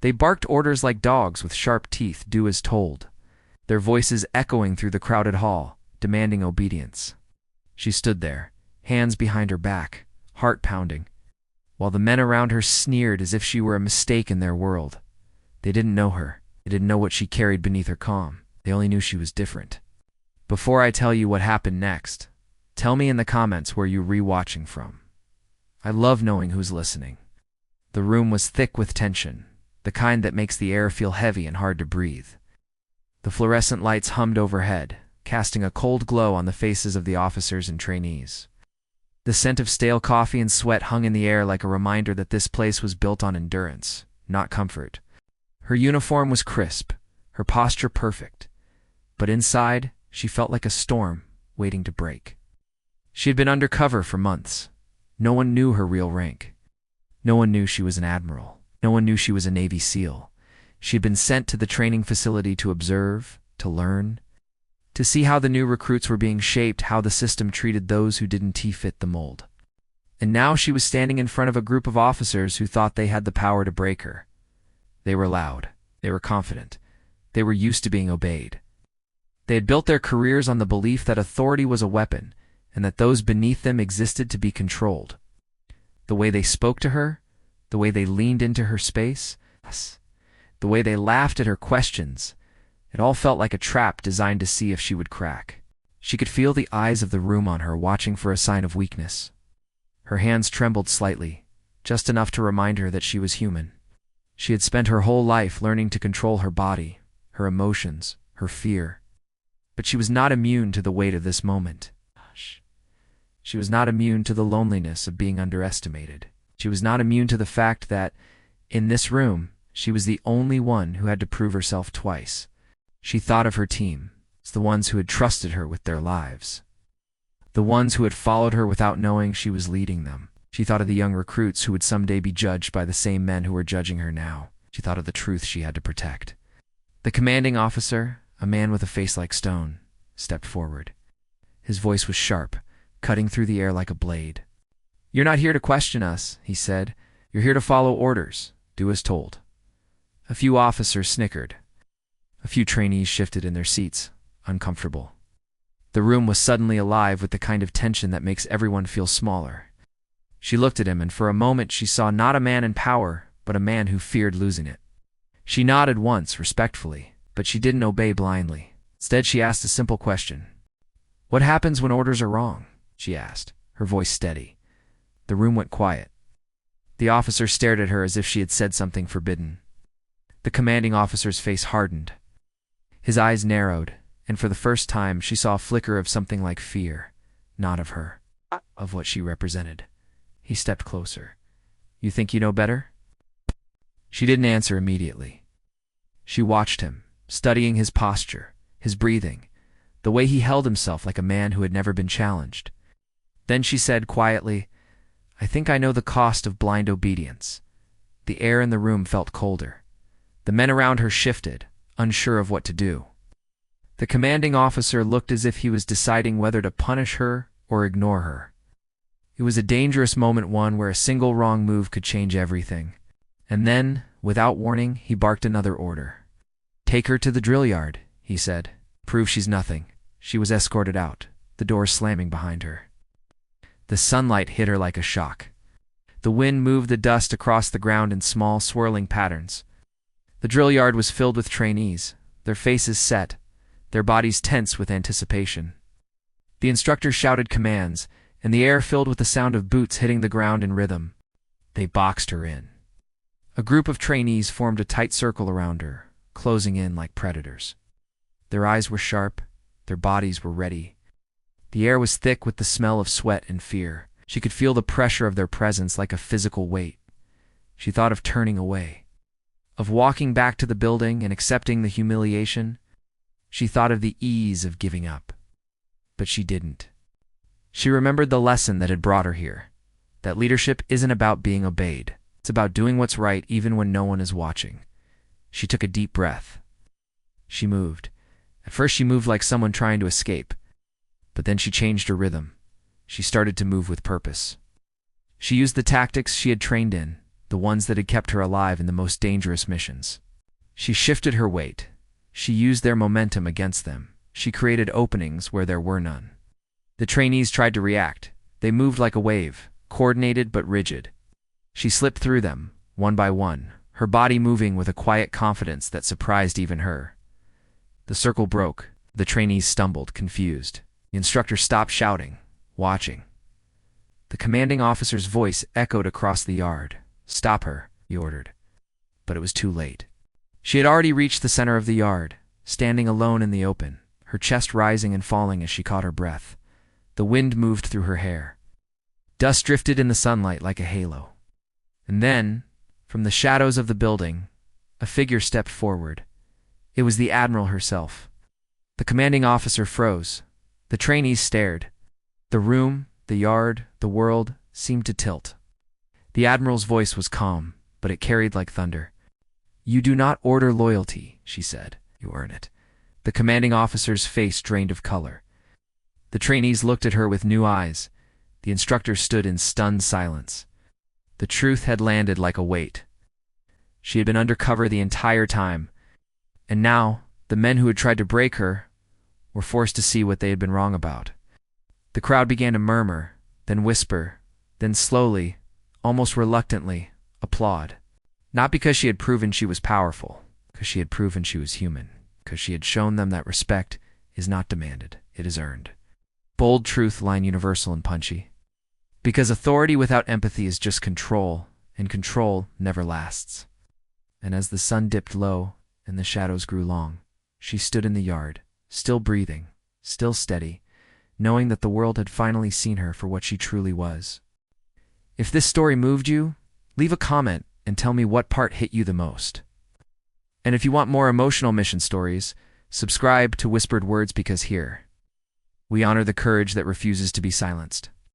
They barked orders like dogs with sharp teeth, do as told, their voices echoing through the crowded hall, demanding obedience. She stood there, hands behind her back, heart pounding, while the men around her sneered as if she were a mistake in their world. They didn't know her. They didn't know what she carried beneath her calm. They only knew she was different. Before I tell you what happened next, tell me in the comments where you're rewatching from. I love knowing who's listening. The room was thick with tension, the kind that makes the air feel heavy and hard to breathe. The fluorescent lights hummed overhead, casting a cold glow on the faces of the officers and trainees. The scent of stale coffee and sweat hung in the air like a reminder that this place was built on endurance, not comfort. Her uniform was crisp, her posture perfect, but inside, she felt like a storm waiting to break. She had been undercover for months. No one knew her real rank. No one knew she was an admiral. No one knew she was a Navy SEAL. She had been sent to the training facility to observe, to learn, to see how the new recruits were being shaped, how the system treated those who didn't fit the mold. And now she was standing in front of a group of officers who thought they had the power to break her. They were loud. They were confident. They were used to being obeyed. They had built their careers on the belief that authority was a weapon and that those beneath them existed to be controlled. The way they spoke to her, the way they leaned into her space, the way they laughed at her questions, it all felt like a trap designed to see if she would crack. She could feel the eyes of the room on her, watching for a sign of weakness. Her hands trembled slightly, just enough to remind her that she was human. She had spent her whole life learning to control her body, her emotions, her fear. But she was not immune to the weight of this moment. She was not immune to the loneliness of being underestimated. She was not immune to the fact that, in this room, she was the only one who had to prove herself twice. She thought of her team, as the ones who had trusted her with their lives, the ones who had followed her without knowing she was leading them. She thought of the young recruits who would someday be judged by the same men who were judging her now. She thought of the truth she had to protect. The commanding officer, a man with a face like stone, stepped forward. His voice was sharp, cutting through the air like a blade. "You're not here to question us," he said. "You're here to follow orders. Do as told." A few officers snickered. A few trainees shifted in their seats, uncomfortable. The room was suddenly alive with the kind of tension that makes everyone feel smaller. She looked at him, and for a moment she saw not a man in power, but a man who feared losing it. She nodded once, respectfully, but she didn't obey blindly. Instead, she asked a simple question. "What happens when orders are wrong?" she asked, her voice steady. The room went quiet. The officer stared at her as if she had said something forbidden. The commanding officer's face hardened. His eyes narrowed, and for the first time she saw a flicker of something like fear, not of her, of what she represented. He stepped closer. "You think you know better?" She didn't answer immediately. She watched him, studying his posture, his breathing, the way he held himself like a man who had never been challenged. Then she said quietly, "I think I know the cost of blind obedience." The air in the room felt colder. The men around her shifted, unsure of what to do. The commanding officer looked as if he was deciding whether to punish her or ignore her. It was a dangerous moment, one where a single wrong move could change everything. And then, without warning, he barked another order. "Take her to the drill yard," he said. "Prove she's nothing." She was escorted out, the door slamming behind her. The sunlight hit her like a shock. The wind moved the dust across the ground in small, swirling patterns. The drill yard was filled with trainees, their faces set, their bodies tense with anticipation. The instructor shouted commands, and the air filled with the sound of boots hitting the ground in rhythm. They boxed her in. A group of trainees formed a tight circle around her, closing in like predators. Their eyes were sharp, their bodies were ready. The air was thick with the smell of sweat and fear. She could feel the pressure of their presence like a physical weight. She thought of turning away, of walking back to the building and accepting the humiliation. She thought of the ease of giving up. But she didn't. She remembered the lesson that had brought her here, that leadership isn't about being obeyed. It's about doing what's right even when no one is watching. She took a deep breath. She moved. At first she moved like someone trying to escape, but then she changed her rhythm. She started to move with purpose. She used the tactics she had trained in, the ones that had kept her alive in the most dangerous missions. She shifted her weight. She used their momentum against them. She created openings where there were none. The trainees tried to react. They moved like a wave, coordinated but rigid. She slipped through them, one by one, her body moving with a quiet confidence that surprised even her. The circle broke. The trainees stumbled, confused. The instructor stopped shouting, watching. The commanding officer's voice echoed across the yard. "Stop her," he ordered. But it was too late. She had already reached the center of the yard, standing alone in the open, her chest rising and falling as she caught her breath. The wind moved through her hair. Dust drifted in the sunlight like a halo. And then, from the shadows of the building, a figure stepped forward. It was the Admiral herself. The commanding officer froze. The trainees stared. The room, the yard, the world seemed to tilt. The Admiral's voice was calm, but it carried like thunder. "You do not order loyalty," she said. "You earn it." The commanding officer's face drained of color. The trainees looked at her with new eyes. The instructor stood in stunned silence. The truth had landed like a weight. She had been undercover the entire time, and now the men who had tried to break her were forced to see what they had been wrong about. The crowd began to murmur, then whisper, then slowly, almost reluctantly, applaud. Not because she had proven she was powerful, because she had proven she was human, because she had shown them that respect is not demanded, it is earned. Bold truth, line universal and punchy. Because authority without empathy is just control, and control never lasts. And as the sun dipped low and the shadows grew long, she stood in the yard, still breathing, still steady, knowing that the world had finally seen her for what she truly was. If this story moved you, leave a comment and tell me what part hit you the most. And if you want more emotional mission stories, subscribe to Whispered Words, because here, we honor the courage that refuses to be silenced.